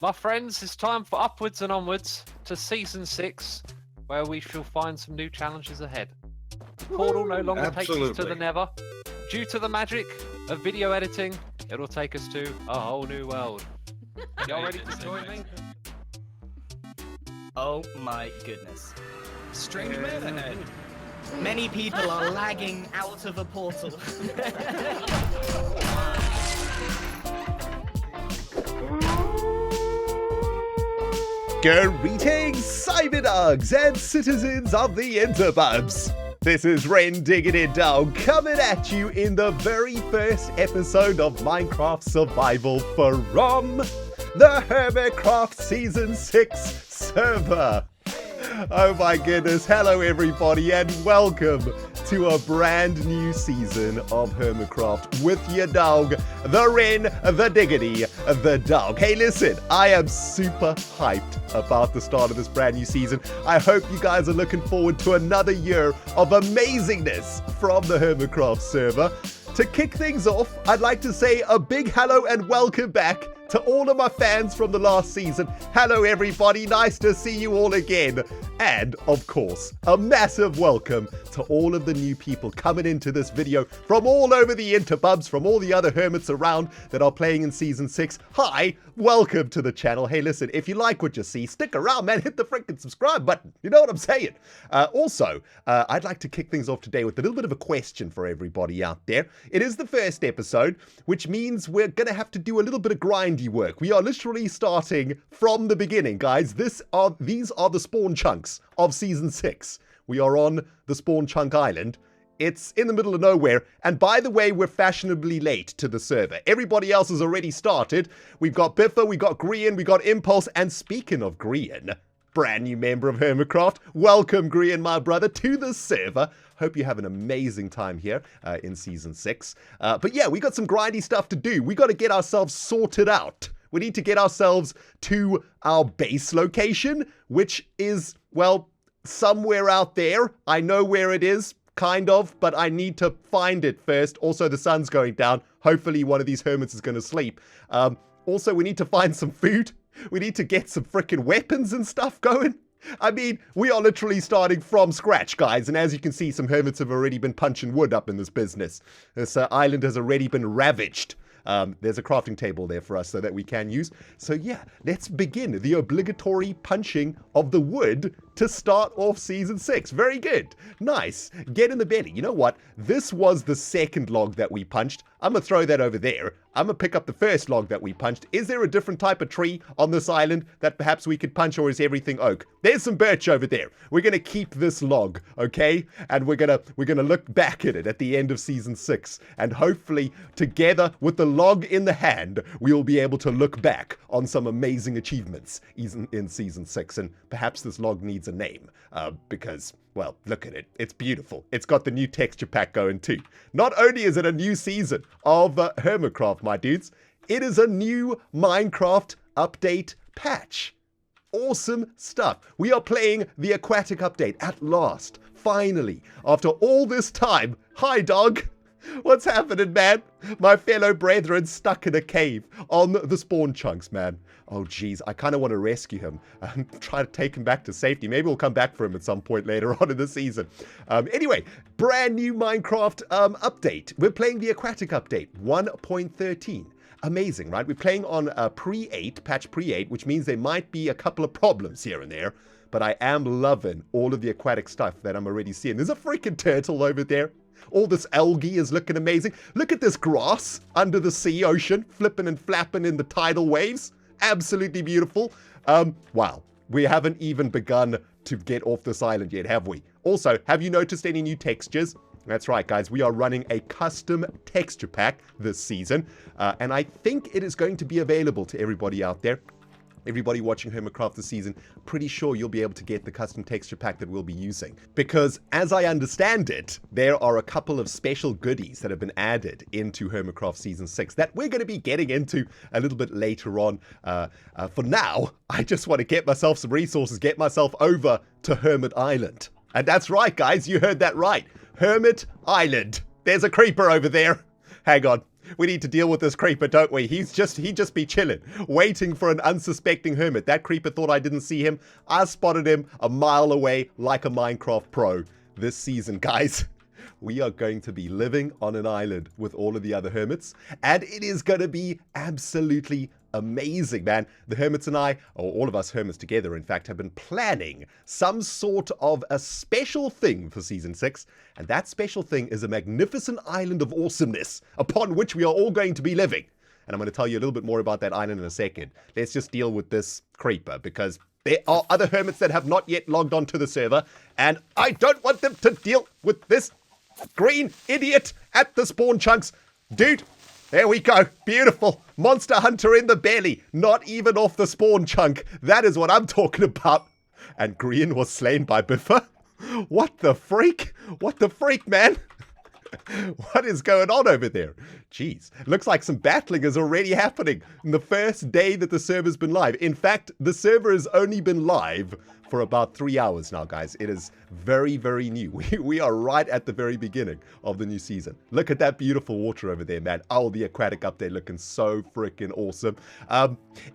My friends, it's time for Upwards and Onwards to Season 6, where we shall find some new challenges ahead. The portal no longer takes us to the Nether. Due to the magic of video editing, it'll take us to a whole new world. Y'all ready to join me? Oh my goodness. Strange man ahead. Many people are lagging out of a portal. Greetings, Cyberdogs and citizens of the interbubs. This is ReNDoG coming at you in the very first episode of Minecraft Survival from the Hermitcraft Season 6 server. Oh my goodness, hello everybody and welcome to a brand new season of Hermitcraft with your dog, the Ren, the Diggity, the dog. Hey listen, I am super hyped about the start of this brand new season. I hope you guys are looking forward to another year of amazingness from the Hermitcraft server. To kick things off, I'd like to say a big hello and welcome back to all of my fans from the last season. Hello everybody, nice to see you all again. And of course, a massive welcome to all of the new people coming into this video from all over the interbubs, from all the other hermits around that are playing in Season 6. Hi, welcome to the channel. Hey listen, if you like what you see, stick around man, hit the freaking subscribe button. You know what I'm saying? Also, I'd like to kick things off today with a little bit of a question for everybody out there. It is the first episode, which means we're going to have to do a little bit of grindy work. We are literally starting from the beginning, guys. These are the spawn chunks of Season 6. We are on the spawn chunk island. It's in the middle of nowhere. And by the way, we're fashionably late to the server. Everybody else has already started. We've got Biffa, we got Grian, we got Impulse. And speaking of Grian, brand new member of Hermitcraft. Welcome, Grian, my brother, to the server. Hope you have an amazing time here in Season 6. But yeah, we got some grindy stuff to do. We got to get ourselves sorted out. We need to get ourselves to our base location, which is, well, somewhere out there. I know where it is, kind of, but I need to find it first. Also, the sun's going down. Hopefully, one of these hermits is going to sleep. Also, we need to find some food. We need to get some freaking weapons and stuff going. I mean, we are literally starting from scratch, guys. And as you can see, some hermits have already been punching wood up in this business. This island has already been ravaged. There's a crafting table there for us so that we can use. So yeah, let's begin the obligatory punching of the wood to start off Season 6. Very good. Nice. Get in the belly. You know what? This was the second log that we punched. I'm going to throw that over there. I'm going to pick up the first log that we punched. Is there a different type of tree on this island that perhaps we could punch, or is everything oak? There's some birch over there. We're going to keep this log, okay? And we're going to look back at it at the end of Season 6. And hopefully, together with the log in the hand, we will be able to look back on some amazing achievements in Season 6. And perhaps this log needs a name because, well, look at it. It's beautiful. It's got the new texture pack going too. Not only is it a new season of Hermitcraft, my dudes, it is a new Minecraft update patch. Awesome stuff. We are playing the Aquatic update at last. Finally, after all this time. Hi, dog. What's happening, man? My fellow brethren stuck in a cave on the spawn chunks, man. Oh, geez. I kind of want to rescue him and try to take him back to safety. Maybe we'll come back for him at some point later on in the season. Anyway, brand new Minecraft update. We're playing the Aquatic update 1.13. Amazing, right? We're playing on patch pre-8, which means there might be a couple of problems here and there. But I am loving all of the aquatic stuff that I'm already seeing. There's a freaking turtle over there. All this algae is looking amazing. Look at this grass under the sea ocean, flipping and flapping in the tidal waves. Absolutely beautiful. Wow. We haven't even begun to get off this island yet, have we? Also, have you noticed any new textures? That's right, guys. We are running a custom texture pack this season. And I think it is going to be available to everybody out there. Everybody watching Hermitcraft this season, pretty sure you'll be able to get the custom texture pack that we'll be using. Because as I understand it, there are a couple of special goodies that have been added into Hermitcraft Season 6 that we're going to be getting into a little bit later on. For now, I just want to get myself some resources, get myself over to Hermit Island. And that's right, guys, you heard that right. Hermit Island. There's a creeper over there. Hang on. We need to deal with this creeper, don't we? He'd just be chilling, waiting for an unsuspecting hermit. That creeper thought I didn't see him. I spotted him a mile away like a Minecraft pro. This season, guys, we are going to be living on an island with all of the other hermits, and it is going to be absolutely amazing, man. The hermits and I, or all of us hermits together, in fact, have been planning some sort of a special thing for Season 6, and that special thing is a magnificent island of awesomeness upon which we are all going to be living. And I'm going to tell you a little bit more about that island in a second. Let's just deal with this creeper, because there are other hermits that have not yet logged onto the server, and I don't want them to deal with this green idiot at the spawn chunks. Dude, there we go. Beautiful. Monster hunter in the belly. Not even off the spawn chunk. That is what I'm talking about. And Green was slain by Biffa. What the freak? What the freak, man? What is going on over there? Jeez. Looks like some battling is already happening in the first day that the server's been live. In fact, the server has only been live for about 3 hours now, guys. It is very, very new. We are right at the very beginning of the new season. Look at that beautiful water over there, man. Oh, the aquatic update looking so freaking awesome.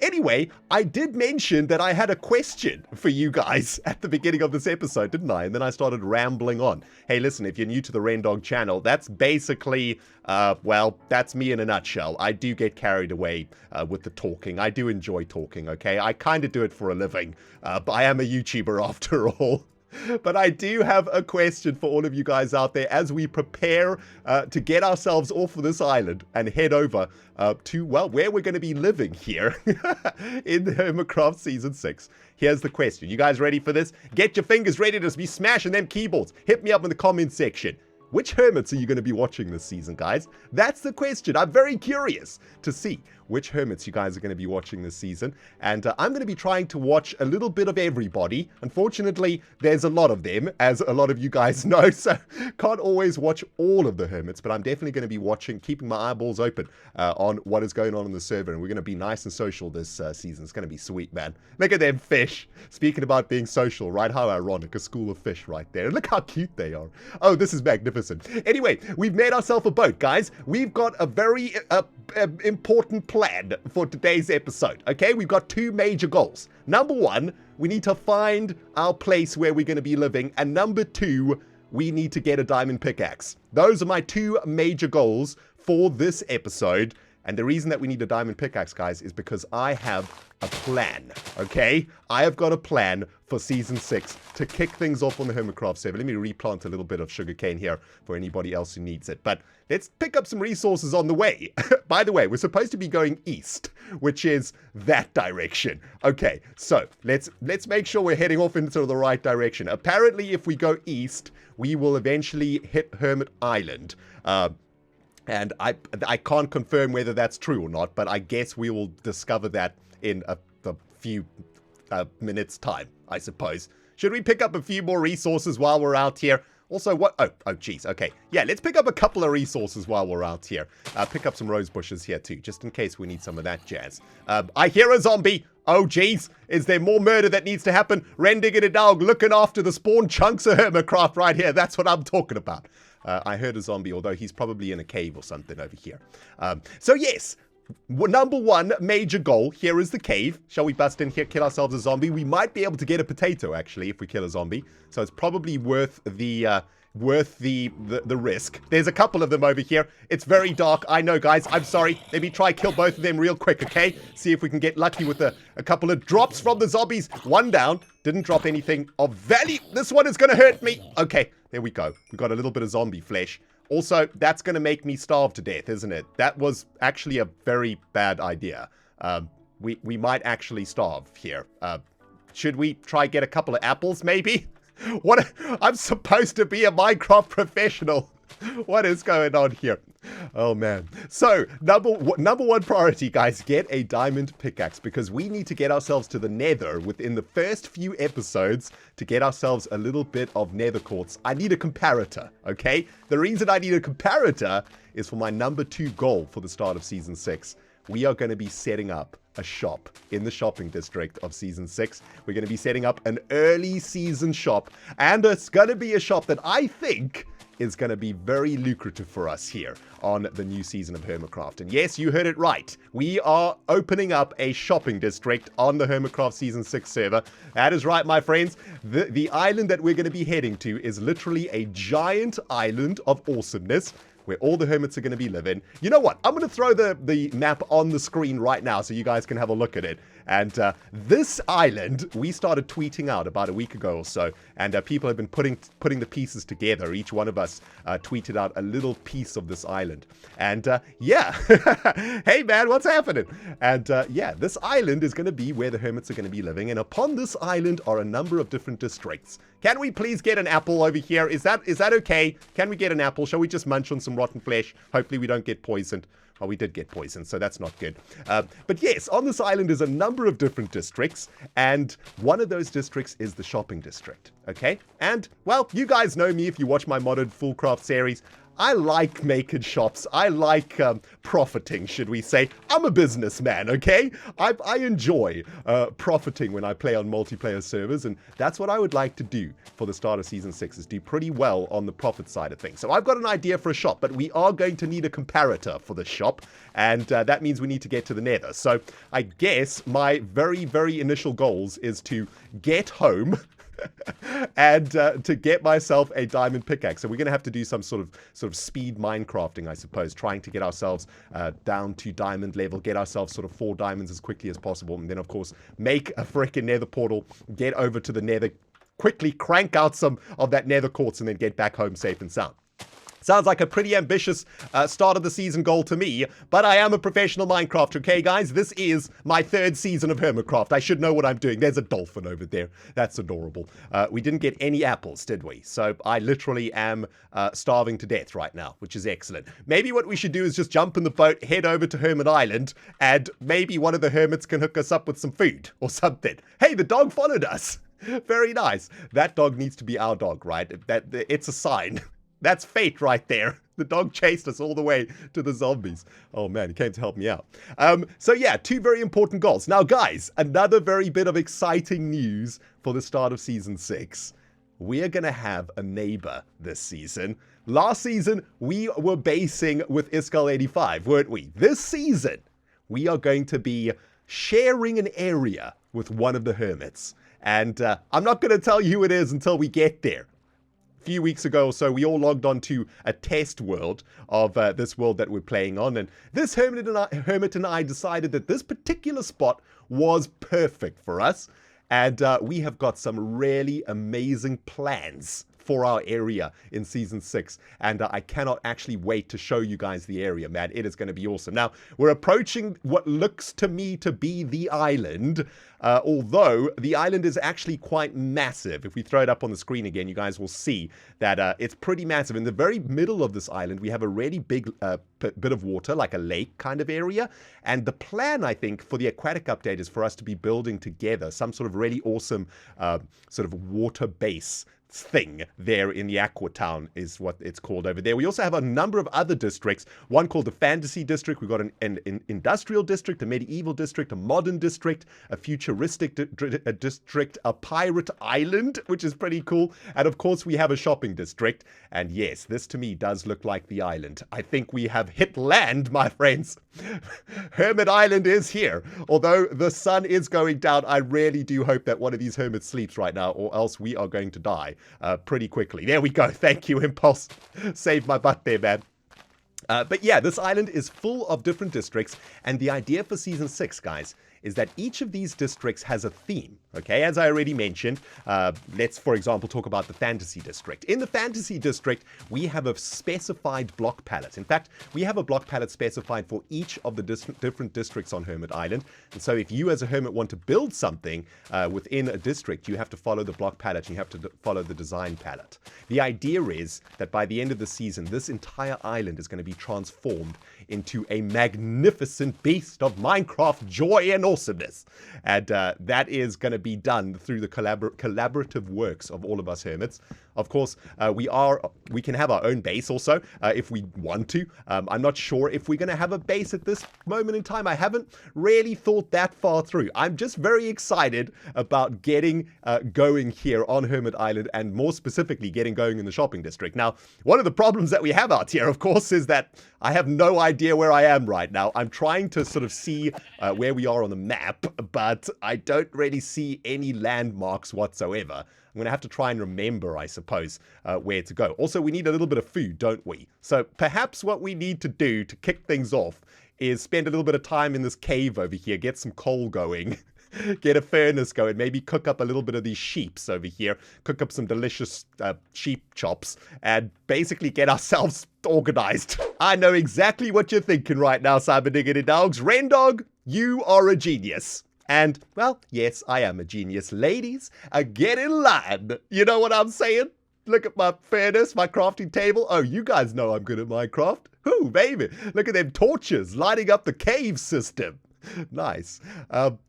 Anyway, I did mention that I had a question for you guys at the beginning of this episode, didn't I? And then I started rambling on. Hey, listen, if you're new to the ReNDoG channel, that's basically, well, that's me in a nutshell. I do get carried away with the talking. I do enjoy talking, okay? I kind of do it for a living, but I am a YouTuber after all. But I do have a question for all of you guys out there as we prepare to get ourselves off of this island and head over to, well, where we're going to be living here in Hermitcraft Season 6. Here's the question. You guys ready for this? Get your fingers ready to be smashing them keyboards. Hit me up in the comment section. Which hermits are you going to be watching this season, guys? That's the question. I'm very curious to see which hermits you guys are going to be watching this season. And I'm going to be trying to watch a little bit of everybody. Unfortunately, there's a lot of them, as a lot of you guys know. So can't always watch all of the hermits. But I'm definitely going to be watching, keeping my eyeballs open on what is going on in the server. And we're going to be nice and social this season. It's going to be sweet, man. Look at them fish. Speaking about being social, right? How ironic. A school of fish right there. Look how cute they are. Oh, this is magnificent. Anyway, we've made ourselves a boat, guys. We've got a very important plan for today's episode, okay? We've got two major goals. Number one, we need to find our place where we're going to be living. And number two, we need to get a diamond pickaxe. Those are my two major goals for this episode. And the reason that we need a diamond pickaxe, guys, is because I have a plan, okay? I have got a plan for Season 6 to kick things off on the Hermitcraft server. Let me replant a little bit of sugarcane here for anybody else who needs it. But let's pick up some resources on the way. By the way, we're supposed to be going east, which is that direction. Okay, so let's make sure we're heading off into the right direction. Apparently, if we go east, we will eventually hit Hermit Island. And I can't confirm whether that's true or not, but I guess we will discover that in a few minutes' time, I suppose. Should we pick up a few more resources while we're out here? Also, what? Oh, geez. Okay. Yeah, let's pick up a couple of resources while we're out here. Pick up some rose bushes here, too, just in case we need some of that jazz. I hear a zombie. Oh, geez. Is there more murder that needs to happen? ReNDoG looking after the spawn chunks of Hermitcraft right here. That's what I'm talking about. I heard a zombie, although he's probably in a cave or something over here. So, yes. Number one major goal here is the cave. Shall we bust in here, kill ourselves a zombie? We might be able to get a potato, actually, if we kill a zombie. So it's probably worth the risk. There's a couple of them over here. It's very dark. I know, guys. I'm sorry. Let me try kill both of them real quick, okay? See if we can get lucky with a couple of drops from the zombies. One down. Didn't drop anything of value. This one is going to hurt me. Okay, there we go. We got a little bit of zombie flesh. Also, that's going to make me starve to death, isn't it? That was actually a very bad idea. We might actually starve here. Should we try get a couple of apples, maybe? What? I'm supposed to be a Minecraft professional. What is going on here? Oh, man. So, number one priority, guys, get a diamond pickaxe because we need to get ourselves to the nether within the first few episodes to get ourselves a little bit of nether quartz. I need a comparator, okay? The reason I need a comparator is for my number two goal for the start of Season 6, we are going to be setting up a shop in the shopping district of Season 6. We're going to be setting up an early season shop, and it's going to be a shop that I think is going to be very lucrative for us here on the new season of Hermitcraft. And yes, you heard it right. We are opening up a shopping district on the Hermitcraft Season 6 server. That is right, my friends. The island that we're going to be heading to is literally a giant island of awesomeness, where all the hermits are going to be living. You know what? I'm going to throw the map on the screen right now so you guys can have a look at it. And this island, we started tweeting out about a week ago or so, and people have been putting the pieces together. Each one of us tweeted out a little piece of this island. And yeah, hey man, what's happening? And yeah, this island is going to be where the hermits are going to be living. And upon this island are a number of different districts. Can we please get an apple over here? Is that okay? Can we get an apple? Shall we just munch on some rotten flesh? Hopefully we don't get poisoned. Well, we did get poisoned, so that's not good. But yes, on this island is a number of different districts, and one of those districts is the shopping district, okay? And, well, you guys know me if you watch my modded Fullcraft series. I like making shops. I like profiting, should we say. I'm a businessman, okay? I enjoy profiting when I play on multiplayer servers, and that's what I would like to do for the start of Season 6, is do pretty well on the profit side of things. So I've got an idea for a shop, but we are going to need a comparator for the shop, and that means we need to get to the Nether. So I guess my very, very initial goals is to get home and to get myself a diamond pickaxe. So we're going to have to do some sort of speed Minecrafting, I suppose, trying to get ourselves down to diamond level, get ourselves sort of 4 diamonds as quickly as possible, and then of course make a freaking nether portal, get over to the nether, quickly crank out some of that nether quartz, and then get back home safe and sound. Sounds like a pretty ambitious start of the season goal to me, but I am a professional Minecrafter, okay, guys? This is my 3rd season of Hermitcraft. I should know what I'm doing. There's a dolphin over there. That's adorable. We didn't get any apples, did we? So I literally am starving to death right now, which is excellent. Maybe what we should do is just jump in the boat, head over to Hermit Island, and maybe one of the hermits can hook us up with some food or something. Hey, the dog followed us. Very nice. That dog needs to be our dog, right? It's a sign. That's fate right there. The dog chased us all the way to the zombies. Oh man, he came to help me out. So yeah, 2 very important goals. Now guys, another very bit of exciting news for the start of Season 6. We are going to have a neighbor this season. Last season, we were basing with Iskal85, weren't we? This season, we are going to be sharing an area with one of the hermits. And I'm not going to tell you who it is until we get there. Few weeks ago or so, we all logged on to a test world of this world that we're playing on, and this hermit and I decided that this particular spot was perfect for us, and we have got some really amazing plans for our area in Season 6, and I cannot actually wait to show you guys the area, man. It is going to be awesome. Now, we're approaching what looks to me to be the island, although the island is actually quite massive. If we throw it up on the screen again, you guys will see that it's pretty massive. In the very middle of this island, we have a really big bit of water, like a lake kind of area, and the plan, I think, for the aquatic update is for us to be building together some sort of really awesome sort of water base thing there in the Aqua Town is what it's called over there. We also have a number of other districts, one called the Fantasy District. We've got an Industrial District, a Medieval District, a Modern District, a Futuristic District, a Pirate Island, which is pretty cool, and of course we have a Shopping District. And yes, this to me does look like the island. I think we have hit land, my friends. Hermit Island is here. Although the sun is going down, I really do hope that one of these hermits sleeps right now, or else we are going to die pretty quickly. There we go. Thank you, Impulse. Saved my butt there, man. But yeah, this island is full of different districts, and the idea for Season 6, guys, is that each of these districts has a theme, okay? As I already mentioned, let's, for example, talk about the Fantasy District. In the Fantasy District, we have a specified block palette. In fact, we have a block palette specified for each of the different districts on Hermit Island. And so if you as a hermit want to build something within a district, you have to follow the block palette, and you have to follow the design palette. The idea is that by the end of the season, this entire island is going to be transformed into a magnificent beast of Minecraft joy and awesomeness. And that is going to be done through the collaborative works of all of us hermits. Of course, we can have our own base also if we want to. I'm not sure if we're going to have a base at this moment in time. I haven't really thought that far through. I'm just very excited about getting going here on Hermit Island, and more specifically getting going in the shopping district. Now, one of the problems that we have out here, of course, is that I have no idea where I am right now. I'm trying to sort of see where we are on the map, but I don't really see any landmarks whatsoever. I'm going to have to try and remember, I suppose, where to go. Also, we need a little bit of food, don't we? So perhaps what we need to do to kick things off is spend a little bit of time in this cave over here, get some coal going, get a furnace going, maybe cook up a little bit of these sheeps over here, cook up some delicious sheep chops, and basically get ourselves organized. I know exactly what you're thinking right now, Cyberdog Dogs. ReNDoG, you are a genius. And, well, yes, I am a genius. Ladies, get in line. You know what I'm saying? Look at my furnace, my crafting table. Oh, you guys know I'm good at Minecraft. Ooh, baby. Look at them torches lighting up the cave system. Nice.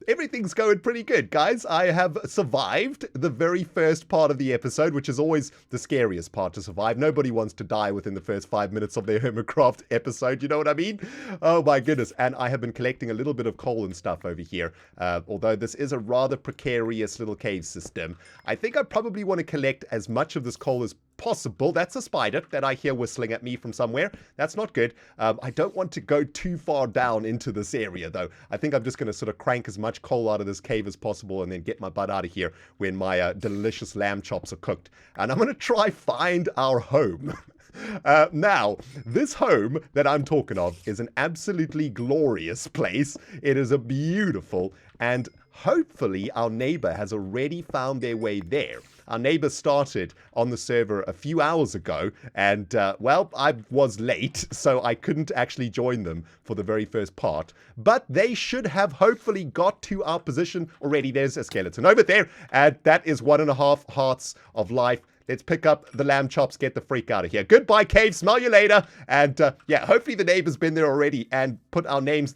Everything's going pretty good, guys. I have survived the very first part of the episode, which is always the scariest part to survive. Nobody wants to die within the first 5 minutes of their Hermitcraft episode, you know what I mean? Oh my goodness. And I have been collecting a little bit of coal and stuff over here, although this is a rather precarious little cave system. I think I probably want to collect as much of this coal as possible. That's a spider that I hear whistling at me from somewhere. That's not good. I don't want to go too far down into this area, though. I think I'm just going to sort of crank as much coal out of this cave as possible and then get my butt out of here when my delicious lamb chops are cooked. And I'm going to try find our home. Now, this home that I'm talking of is an absolutely glorious place. It is a beautiful, and hopefully our neighbor has already found their way there. Our neighbor started on the server a few hours ago, and, well, I was late, so I couldn't actually join them for the very first part. But they should have hopefully got to our position already. There's a skeleton over there, and that is 1.5 hearts of life. Let's pick up the lamb chops, get the freak out of here. Goodbye, cave. Smell you later. And, yeah, hopefully the neighbor's been there already and put our name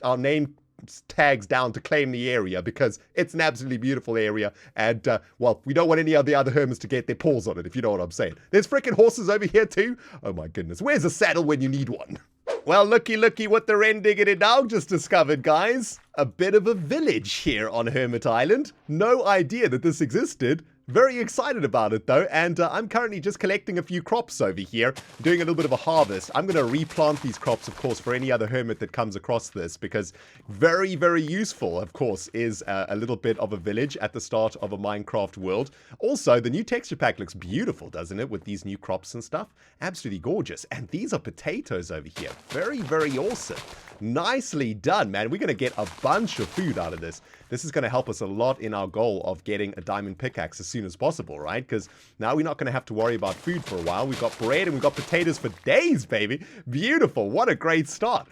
tags down to claim the area, because it's an absolutely beautiful area, and well, we don't want any of the other hermits to get their paws on it, if you know what I'm saying. There's freaking horses over here too. Oh my goodness, where's a saddle when you need one? Well, looky what the ReNDoG Dog just discovered, guys. A bit of a village here on Hermit Island. No idea that this existed. Very excited about it though, and I'm currently just collecting a few crops over here, doing a little bit of a harvest. I'm going to replant these crops, of course, for any other hermit that comes across this, because very, very useful, of course, is a little bit of a village at the start of a Minecraft world. Also, the new texture pack looks beautiful, doesn't it, with these new crops and stuff? Absolutely gorgeous. And these are potatoes over here. Very, very awesome. Nicely done, man. We're going to get a bunch of food out of this. This is going to help us a lot in our goal of getting a diamond pickaxe as soon as possible, right? Because now we're not going to have to worry about food for a while. We've got bread and we've got potatoes for days, baby. Beautiful. What a great start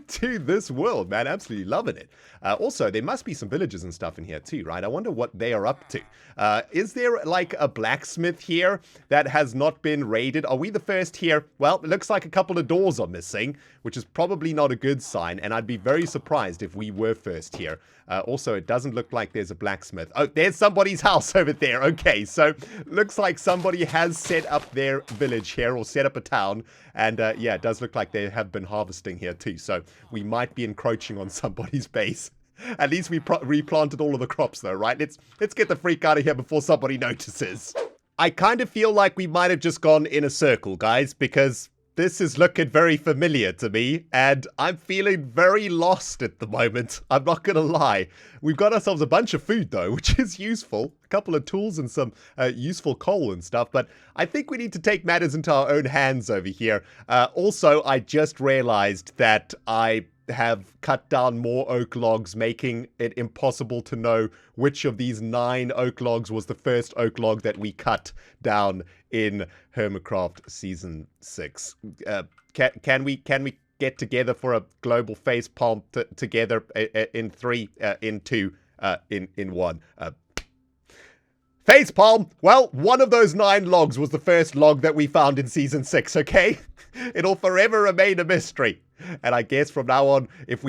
to this world, man. Absolutely loving it. Also, there must be some villages and stuff in here too, right? I wonder what they are up to. Is there like a blacksmith here that has not been raided? Are we the first here? Well, it looks like a couple of doors are missing, which is probably not a good sign, and I'd be very surprised if we were first here. Also, it doesn't look like there's a blacksmith. Oh, there's somebody's house over there. Okay, so looks like somebody has set up their village here, or set up a town, and yeah, it does look like they have been harvesting here too, so we might be encroaching on somebody's base. At least we replanted all of the crops though, right? Let's get the freak out of here before somebody notices. I kind of feel like we might have just gone in a circle, guys, because this is looking very familiar to me, and I'm feeling very lost at the moment. I'm not going to lie. We've got ourselves a bunch of food, though, which is useful. A couple of tools and some useful coal and stuff, but I think we need to take matters into our own hands over here. Also, I just realized that I have cut down more oak logs, making it impossible to know which of these 9 oak logs was the first oak log that we cut down in Hermitcraft Season 6. Can we get together for a global face palm together in 3, in 2, in 1? Face palm! Well, one of those 9 logs was the first log that we found in Season 6, okay? It'll forever remain a mystery. And I guess from now on,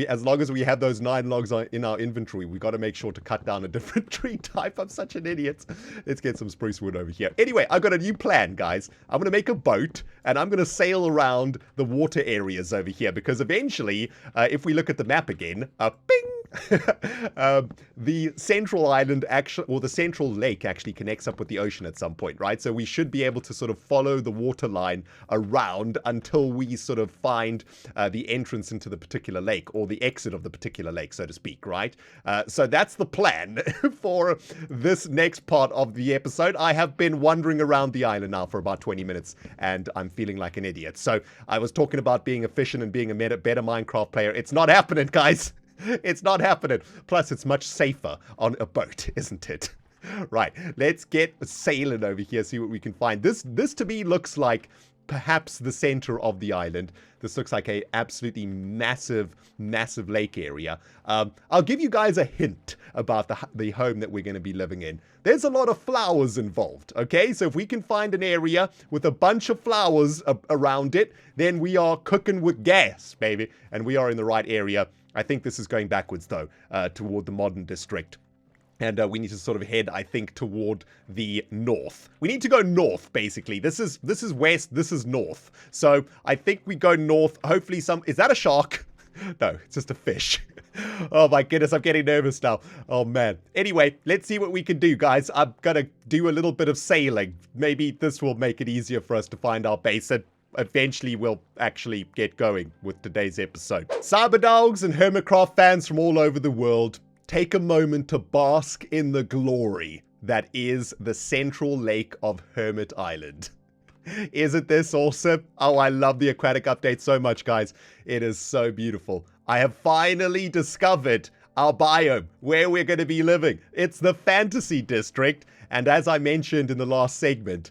as long as we have those 9 logs in our inventory, we got to make sure to cut down a different tree type. I'm such an idiot. Let's get some spruce wood over here. Anyway, I've got a new plan, guys. I'm going to make a boat, and I'm going to sail around the water areas over here, because eventually, if we look at the map again, bing! The central island actually, or the central lake actually connects up with the ocean at some point, right? So we should be able to sort of follow the water line around until we sort of find the entrance into the particular lake, or the exit of the particular lake, so to speak, right? So that's the plan for this next part of the episode. I have been wandering around the island now for about 20 minutes, and I'm feeling like an idiot. So I was talking about being efficient and being a better Minecraft player. It's not happening, guys. It's not happening. Plus, it's much safer on a boat, isn't it? Right, let's get sailing over here, see what we can find. This to me looks like perhaps the center of the island. This looks like a absolutely massive lake area. I'll give you guys a hint about the home that we're going to be living in. There's a lot of flowers involved, okay? So if we can find an area with a bunch of flowers around it, then we are cooking with gas, baby. And we are in the right area. I think this is going backwards, though, toward the modern district. And we need to sort of head, I think, toward the north. We need to go north, basically. This is west, this is north. So I think we go north. Hopefully is that a shark? No, it's just a fish. Oh my goodness, I'm getting nervous now. Oh man. Anyway, let's see what we can do, guys. I'm gonna do a little bit of sailing. Maybe this will make it easier for us to find our base, and eventually we'll actually get going with today's episode. Cyberdogs and Hermitcraft fans from all over the world, take a moment to bask in the glory that is the central lake of Hermit Island. Isn't this awesome? Oh, I love the aquatic update so much, guys. It is so beautiful. I have finally discovered our biome, where we're going to be living. It's the fantasy district, and as I mentioned in the last segment,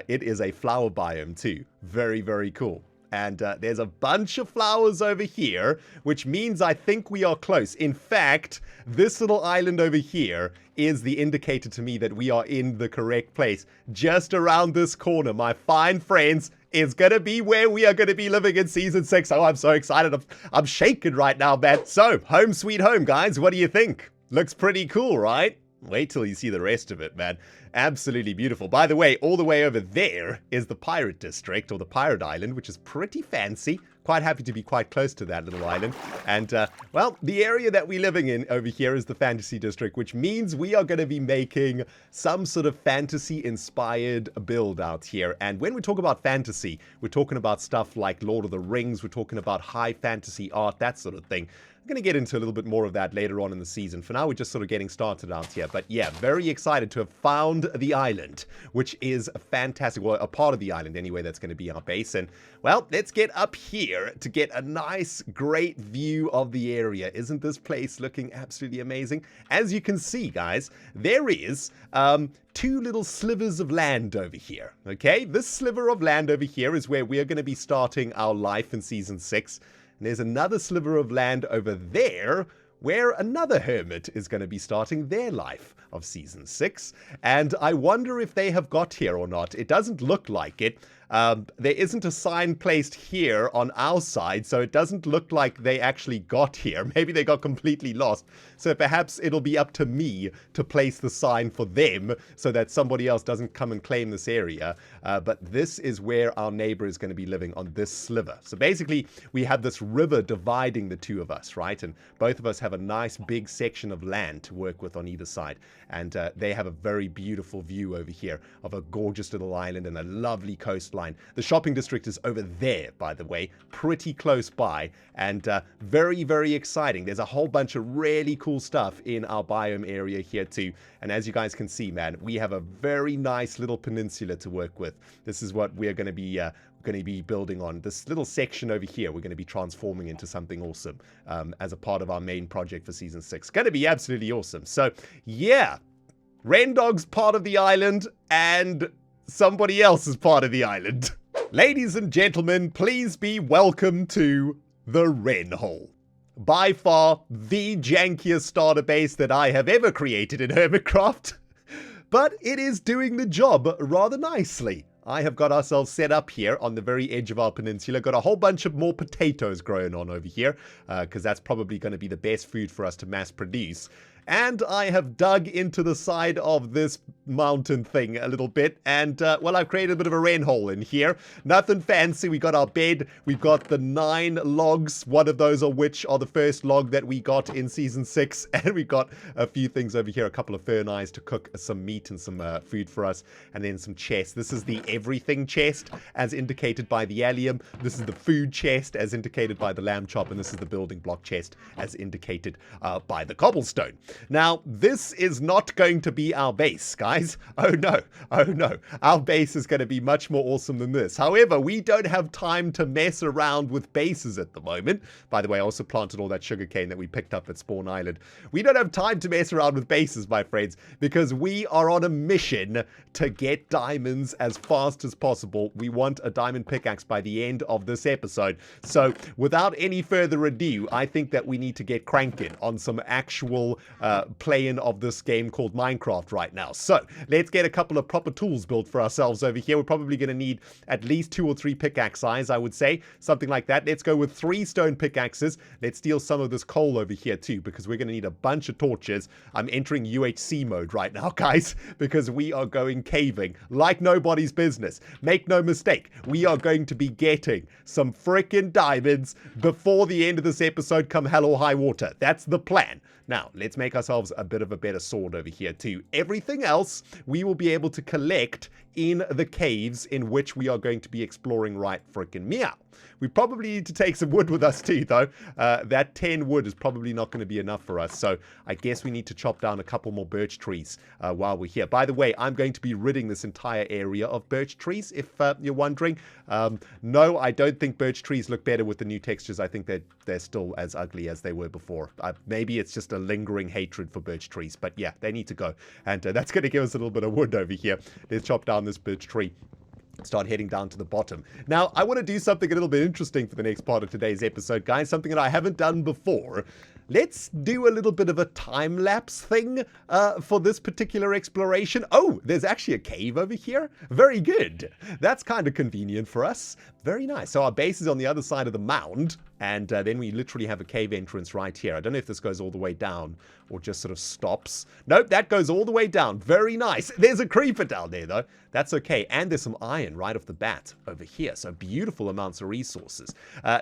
it is a flower biome too. Very, very cool. And there's a bunch of flowers over here, which means I think we are close. In fact, this little island over here is the indicator to me that we are in the correct place. Just around this corner, my fine friends, is going to be where we are going to be living in Season 6. Oh, I'm so excited. I'm shaking right now, man. So, home sweet home, guys. What do you think? Looks pretty cool, right? Wait till you see the rest of it, man. Absolutely beautiful. By the way, all the way over there is the Pirate District, or the Pirate Island, which is pretty fancy. Quite happy to be quite close to that little island. And, well, the area that we're living in over here is the Fantasy District, which means we are going to be making some sort of fantasy-inspired build out here. And when we talk about fantasy, we're talking about stuff like Lord of the Rings. We're talking about high fantasy art, that sort of thing. I'm going to get into a little bit more of that later on in the season. For now, we're just sort of getting started out here. But yeah, very excited to have found the island, which is a fantastic, well, a part of the island anyway, that's going to be our base. And, well, let's get up here to get a nice, great view of the area. Isn't this place looking absolutely amazing? As you can see, guys, there is 2 little slivers of land over here, okay? This sliver of land over here is where we are going to be starting our life in Season 6. And there's another sliver of land over there where another hermit is going to be starting their life of Season 6. And I wonder if they have got here or not. It doesn't look like it. There isn't a sign placed here on our side, so it doesn't look like they actually got here. Maybe they got completely lost. So perhaps it'll be up to me to place the sign for them so that somebody else doesn't come and claim this area. But this is where our neighbor is going to be living, on this sliver. So basically, we have this river dividing the two of us, right? And both of us have a nice big section of land to work with on either side. And they have a very beautiful view over here of a gorgeous little island and a lovely coastline. The shopping district is over there, by the way, pretty close by, and very, very exciting. There's a whole bunch of really cool stuff in our biome area here too. And as you guys can see, man, we have a very nice little peninsula to work with. This is what we're going to be building on. This little section over here, we're going to be transforming into something awesome as a part of our main project for Season 6. Going to be absolutely awesome. So, yeah, ReNDog's part of the island, and somebody else is part of the island. Ladies and gentlemen, please be welcome to the Ren Hole. By far the jankiest starter base that I have ever created in Hermitcraft, but it is doing the job rather nicely. I have got ourselves set up here on the very edge of our peninsula. Got a whole bunch of more potatoes growing on over here, because that's probably going to be the best food for us to mass produce. And I have dug into the side of this mountain thing a little bit. And, well, I've created a bit of a rain hole in here. Nothing fancy. We got our bed. We've got the 9 logs. One of those of which are the first log that we got in Season 6. And we got a few things over here. A couple of fern eyes to cook some meat and some food for us. And then some chests. This is the everything chest, as indicated by the allium. This is the food chest, as indicated by the lamb chop. And this is the building block chest, as indicated by the cobblestone. Now, this is not going to be our base, guys. Oh no, oh no. Our base is going to be much more awesome than this. However, we don't have time to mess around with bases at the moment. By the way, I also planted all that sugarcane that we picked up at Spawn Island. We don't have time to mess around with bases, my friends, because we are on a mission to get diamonds as fast as possible. We want a diamond pickaxe by the end of this episode. So, without any further ado, I think that we need to get cranking on some actual playing of this game called Minecraft right now. So let's get a couple of proper tools built for ourselves over here. We're probably going to need at least 2 or 3 pickaxe size, I would say, something like that. Let's go with 3 stone pickaxes. Let's steal some of this coal over here too, because we're going to need a bunch of torches. I'm entering UHC mode right now, guys, because we are going caving like nobody's business. Make no mistake, we are going to be getting some freaking diamonds before the end of this episode, come hell or high water. That's the plan. Now, let's make ourselves a bit of a better sword over here too. Everything else we will be able to collect in the caves in which we are going to be exploring right freaking meow. We probably need to take some wood with us too, though. That 10 wood is probably not going to be enough for us, so I guess we need to chop down a couple more birch trees while we're here. By the way, I'm going to be ridding this entire area of birch trees, if you're wondering. No, I don't think birch trees look better with the new textures. I think they're still as ugly as they were before. Maybe it's just a lingering hatred for birch trees, but yeah, they need to go. And that's going to give us a little bit of wood over here. Let's chop down this birch tree. Start heading down to the bottom. Now, I want to do something a little bit interesting for the next part of today's episode, guys. Something that I haven't done before. Let's do a little bit of a time-lapse thing for this particular exploration. Oh, there's actually a cave over here. Very good. That's kind of convenient for us. Very nice. So our base is on the other side of the mound, and then we literally have a cave entrance right here. I don't know if this goes all the way down or just sort of stops. Nope, that goes all the way down. Very nice. There's a creeper down there, though. That's okay. And there's some iron right off the bat over here. So beautiful amounts of resources.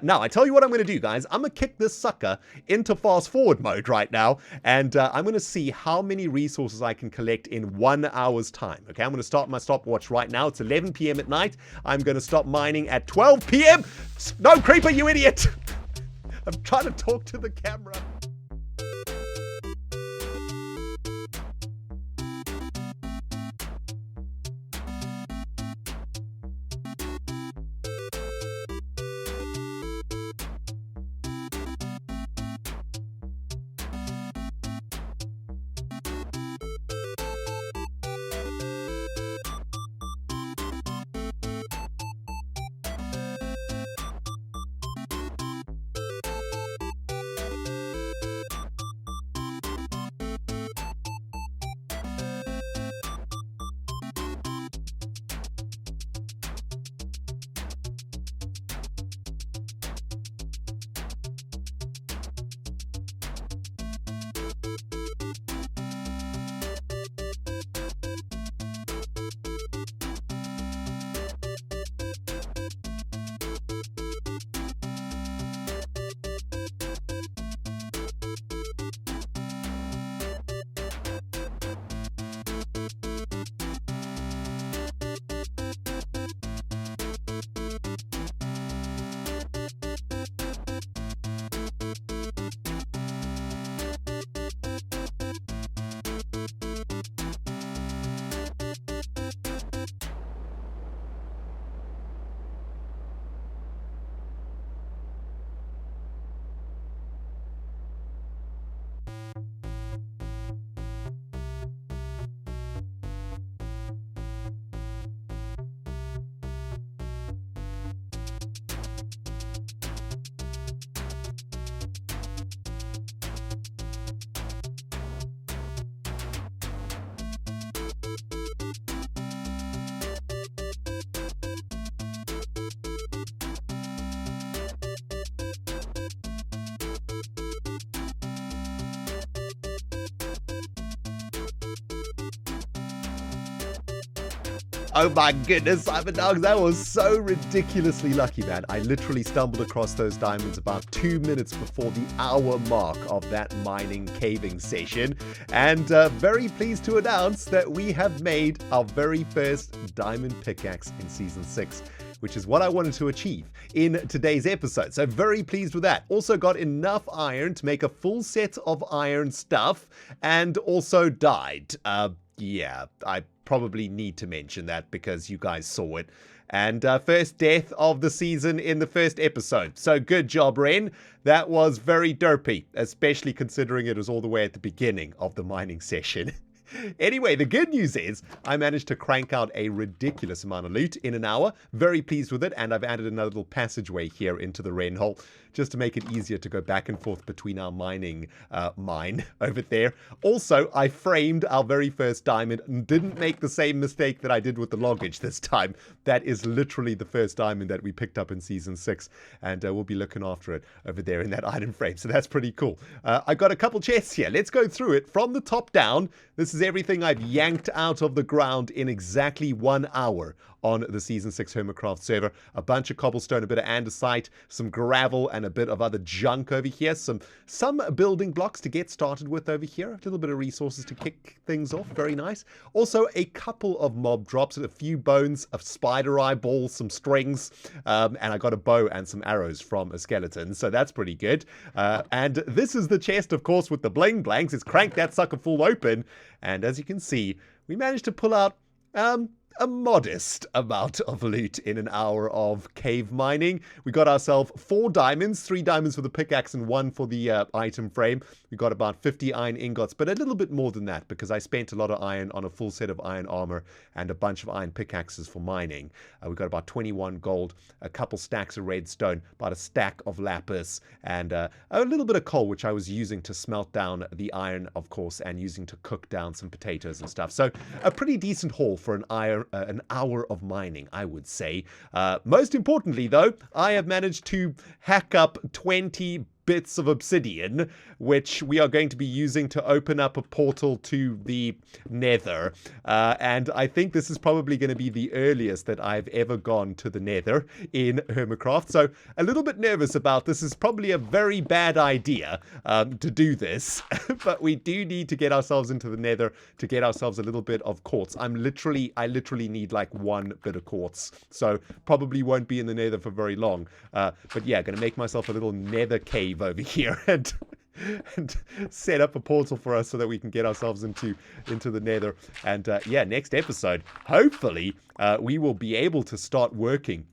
Now, I tell you what I'm going to do, guys. I'm going to kick this sucker into fast forward mode right now. And I'm going to see how many resources I can collect in 1 hour's time. Okay, I'm going to start my stopwatch right now. It's 11 p.m. at night. I'm going to stop mining at 12 p.m. No, creeper, you idiot. I'm trying to talk to the camera. Oh my goodness, Cyberdog, that was so ridiculously lucky, man. I literally stumbled across those diamonds about 2 minutes before the hour mark of that mining caving session. And very pleased to announce that we have made our very first diamond pickaxe in Season 6. Which is what I wanted to achieve in today's episode. So very pleased with that. Also got enough iron to make a full set of iron stuff and also died. Yeah, I probably need to mention that because you guys saw it. And first death of the season in the first episode. So good job, Ren. That was very derpy, especially considering it was all the way at the beginning of the mining session. Anyway, the good news is I managed to crank out a ridiculous amount of loot in an hour. Very pleased with it, and I've added another little passageway here into the Ren hole just to make it easier to go back and forth between our mining mine over there. Also, I framed our very first diamond and didn't make the same mistake that I did with the loggage this time. That is literally the first diamond that we picked up in Season 6, and we'll be looking after it over there in that iron frame, so that's pretty cool. I got a couple chests here. Let's go through it from the top down. This is everything I've yanked out of the ground in exactly 1 hour on the Season 6 Hermitcraft server. A bunch of cobblestone, a bit of andesite, some gravel, and a bit of other junk over here. Some building blocks to get started with over here. A little bit of resources to kick things off. Very nice. Also, a couple of mob drops, a few bones, a spider eyeball, some strings, and I got a bow and some arrows from a skeleton, so that's pretty good. And this is the chest, of course, with the bling blanks. It's cranked that sucker full open, and as you can see, we managed to pull out a modest amount of loot in an hour of cave mining. We got ourselves 4 diamonds, 3 diamonds for the pickaxe and 1 for the item frame. We got about 50 iron ingots, but a little bit more than that because I spent a lot of iron on a full set of iron armor and a bunch of iron pickaxes for mining. We got about 21 gold, a couple stacks of redstone, about a stack of lapis, and a little bit of coal, which I was using to smelt down the iron, of course, and using to cook down some potatoes and stuff. So a pretty decent haul for an hour of mining, I would say. Most importantly, though, I have managed to hack up 20 bits of obsidian, which we are going to be using to open up a portal to the Nether. And I think this is probably going to be the earliest that I've ever gone to the Nether in Hermitcraft. So a little bit nervous about this. Is probably a very bad idea to do this, but we do need to get ourselves into the Nether to get ourselves a little bit of quartz. I literally need like 1 bit of quartz, so probably won't be in the Nether for very long. But yeah, gonna make myself a little Nether cave over here and set up a portal for us so that we can get ourselves into the Nether. And yeah, next episode, hopefully, we will be able to start working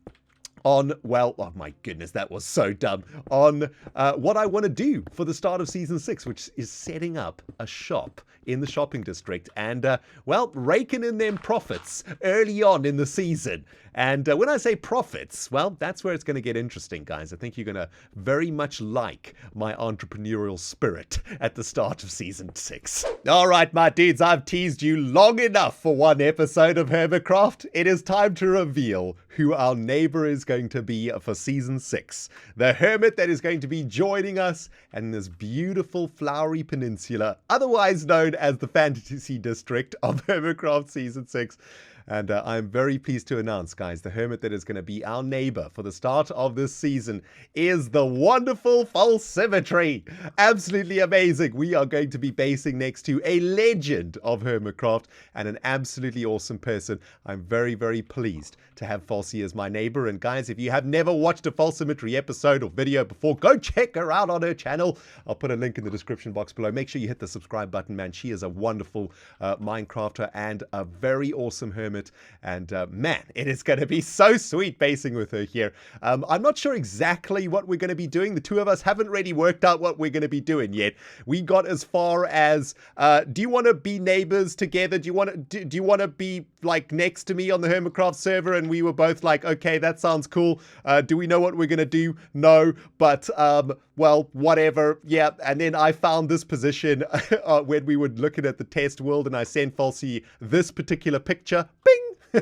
on, well, oh my goodness, that was so dumb, on what I want to do for the start of Season 6, which is setting up a shop in the shopping district and, well, raking in them profits early on in the season. And when I say profits, well, that's where it's going to get interesting, guys. I think you're going to very much like my entrepreneurial spirit at the start of Season 6. All right, my dudes, I've teased you long enough for one episode of Hermitcraft. It is time to reveal who our neighbor is going to be for Season 6. The hermit that is going to be joining us in this beautiful flowery peninsula, otherwise known as the Fantasy District of Hermitcraft Season 6. And I'm very pleased to announce, guys, the hermit that is going to be our neighbor for the start of this season is the wonderful False Symmetry. Absolutely amazing. We are going to be basing next to a legend of Hermitcraft and an absolutely awesome person. I'm very, very pleased to have Falsey as my neighbor. And guys, if you have never watched a False Symmetry episode or video before, go check her out on her channel. I'll put a link in the description box below. Make sure you hit the subscribe button, man. She is a wonderful Minecrafter and a very awesome hermit. And man, it is going to be so sweet basing with her here. I'm not sure exactly what we're going to be doing. The two of us haven't really worked out what we're going to be doing yet. We got as far as, do you want to be neighbors together? Do you want to be like next to me on the Hermitcraft server? And we were both like, okay, that sounds cool. Do we know what we're going to do? No, but well, whatever. Yeah. And then I found this position when we were looking at the test world and I sent Falsey this particular picture. Bing!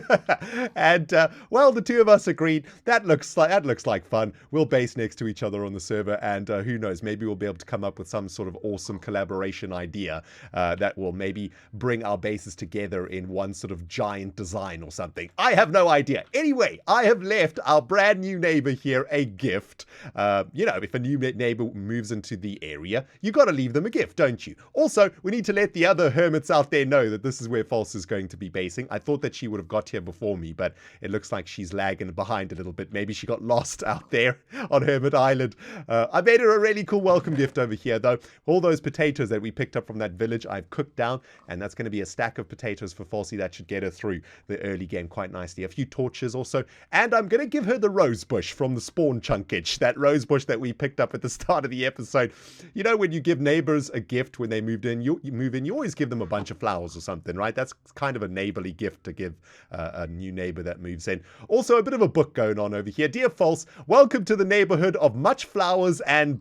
And well, the two of us agreed that looks like fun. We'll base next to each other on the server, and who knows, maybe we'll be able to come up with some sort of awesome collaboration idea that will maybe bring our bases together in one sort of giant design or something. I have no idea. Anyway, I have left our brand new neighbor here a gift. You know, if a new neighbor moves into the area, you got to leave them a gift, don't you? Also, we need to let the other hermits out there know that this is where False is going to be basing. I thought that she would have got here before me, but it looks like she's lagging behind a little bit. Maybe she got lost out there on Hermit Island. I made her a really cool welcome gift over here, though. All those potatoes that we picked up from that village, I've cooked down, and that's going to be a stack of potatoes for Falsey. That should get her through the early game quite nicely. A few torches also, and I'm going to give her the rose bush from the spawn chunkage, that rose bush that we picked up at the start of the episode. You know, when you give neighbors a gift when they moved in, you always give them a bunch of flowers or something, right? That's kind of a neighborly gift to give a new neighbor that moves in. Also, a bit of a book going on over here. Dear False, welcome to the neighborhood of much flowers and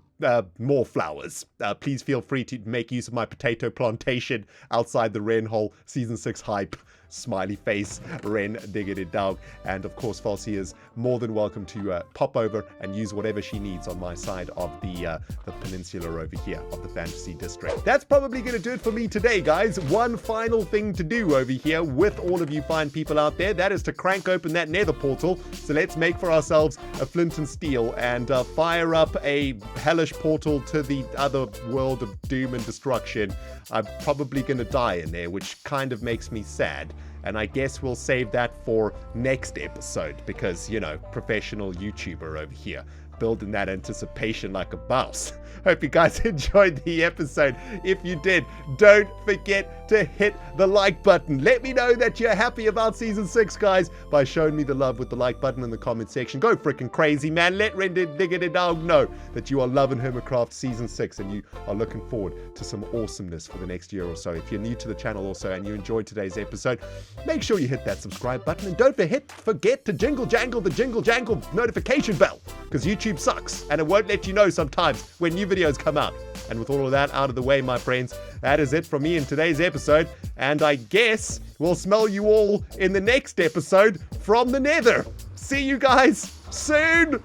more flowers. Please feel free to make use of my potato plantation outside the Ren Hole Season 6 hype. Smiley face, ReNDoG. And of course, Falsey is more than welcome to pop over and use whatever she needs on my side of the peninsula over here of the fantasy district. That's probably going to do it for me today, guys. One final thing to do over here with all of you fine people out there, that is to crank open that nether portal. So let's make for ourselves a flint and steel and fire up a hellish portal to the other world of doom and destruction. I'm probably going to die in there, which kind of makes me sad. And I guess we'll save that for next episode because, you know, professional YouTuber over here, building that anticipation like a mouse. Hope you guys enjoyed the episode. If you did, don't forget to hit the like button. Let me know that you're happy about Season 6, guys, by showing me the love with the like button in the comment section. Go freaking crazy, man. Let ReNDoG know that you are loving Hermitcraft Season 6 and you are looking forward to some awesomeness for the next year or so. If you're new to the channel also and you enjoyed today's episode, make sure you hit that subscribe button and don't forget to jingle jangle the jingle jangle notification bell, because YouTube sucks and it won't let you know sometimes when new videos come out. And with all of that out of the way, my friends, that is it from me in today's episode, and I guess we'll smell you all in the next episode from the Nether. See you guys soon.